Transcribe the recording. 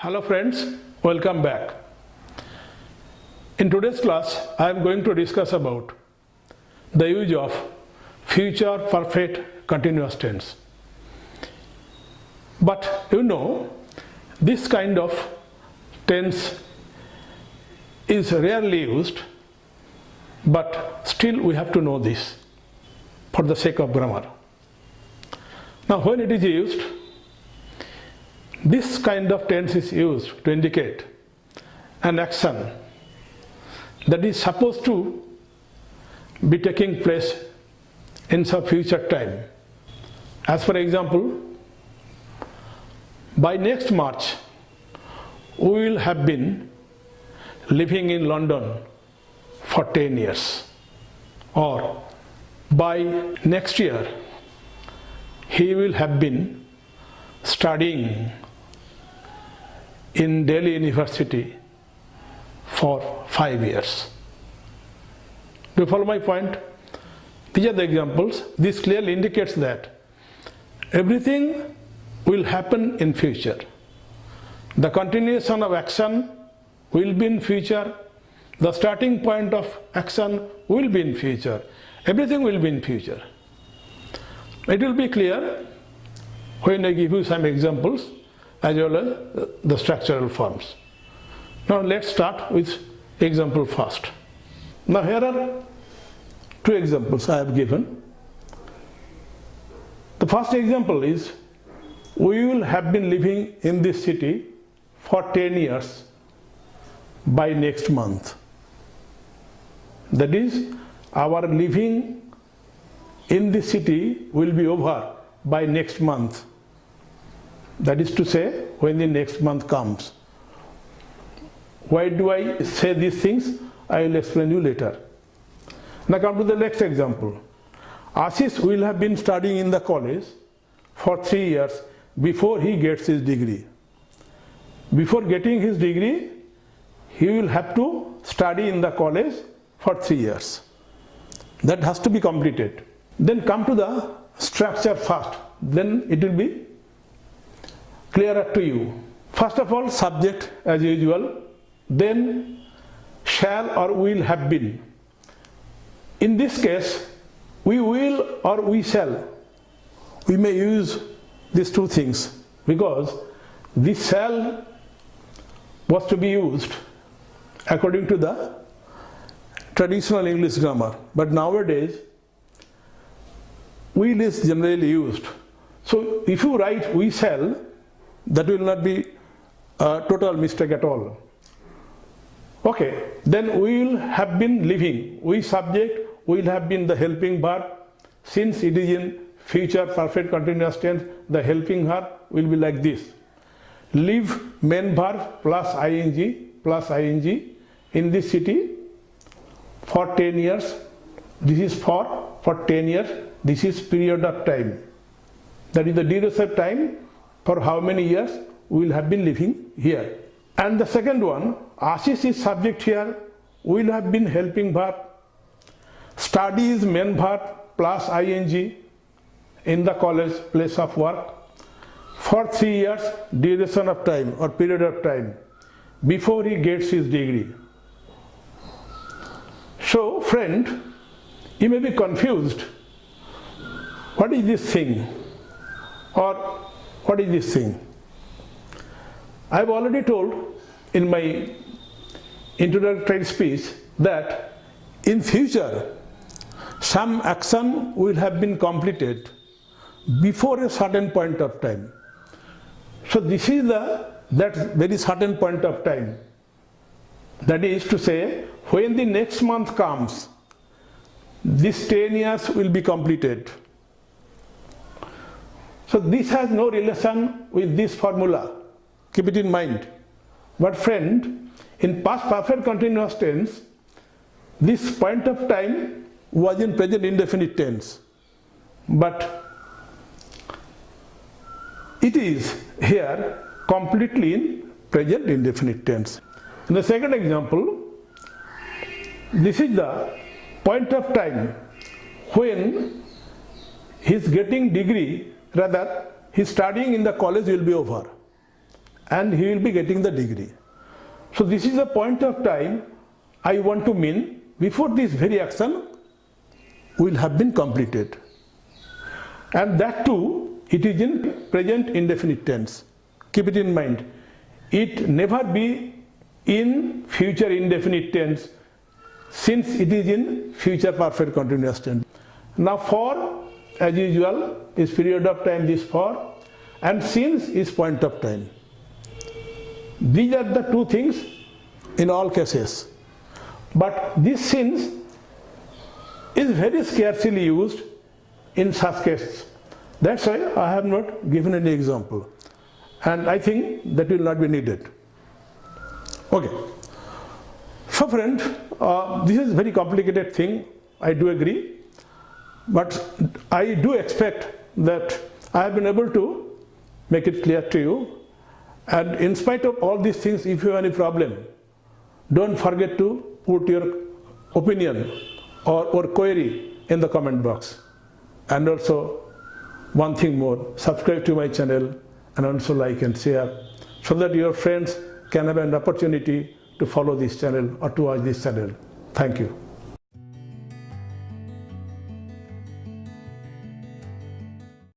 Hello friends, welcome back. In today's class, I am going to discuss about the use of future perfect continuous tense. But you know, this kind of tense is rarely used, but still we have to know this for the sake of grammar. Now when it is used, this kind of tense is used to indicate an action that is supposed to be taking place in some future time. As for example, by next March, we will have been living in London for 10 years. Or by next year, he will have been studying in Delhi University for 5 years. Do you follow my point? These are the examples. This clearly indicates that everything will happen in future. The continuation of action will be in future. The starting point of action will be in future. Everything will be in future. It will be clear when I give you some examples as well as the structural forms. Now let's start with example first. Now here are two examples I have given. The first example is, we will have been living in this city for 10 years by next month. That is, our living in this city will be over by next month. That is to say, when the next month comes. Why do I say these things? I will explain you later. Now come to the next example. Ashish will have been studying in the college for 3 years before he gets his degree. Before getting his degree, he will have to study in the college for 3 years. That has to be completed. Then come to the structure first. Then it will be clearer to you. First of all, subject as usual, then shall or will have been. In this case, we will or we shall. We may use these two things because this shall was to be used according to the traditional English grammar, but nowadays will is generally used. So if you write we shall, that will not be a total mistake at all. Okay, then we will have been living. We subject will have been the helping verb. Since it is in future perfect continuous tense, the helping verb will be like this. Live main verb plus ing in this city for 10 years. This is for 10 years. This is period of time. That is the duration of time for how many years we will have been living here. And the second one, Ashish is subject here, will have been helping verb. Study is main verb plus ing in the college place of work for 3 years duration of time or period of time before he gets his degree. So friend, you may be confused. What is this thing? Or what is this thing? I have already told in my introductory speech that in future some action will have been completed before a certain point of time. So this is that very certain point of time. That is to say, when the next month comes, this 10 years will be completed. So this has no relation with this formula. Keep it in mind. But friend, in past perfect continuous tense, this point of time was in present indefinite tense. But it is here completely in present indefinite tense. In the second example, this is the point of time when he is getting degree, rather his studying in the college will be over. and he will be getting the degree. So this is a point of time I want to mean before this very action will have been completed. And that too, it is in present indefinite tense. Keep it in mind. It never be in future indefinite tense since it is in future perfect continuous tense. Now for, as usual, is period of time this for, and since is point of time. These are the two things in all cases. But this since is very scarcely used in such cases. That's why I have not given any example. And I think that will not be needed. Okay. So friend, this is a very complicated thing, I do agree. But I do expect that I have been able to make it clear to you. And in spite of all these things, if you have any problem, don't forget to put your opinion or query in the comment box. And also, one thing more, subscribe to my channel and also like and share so that your friends can have an opportunity to follow this channel or to watch this channel. Thank you.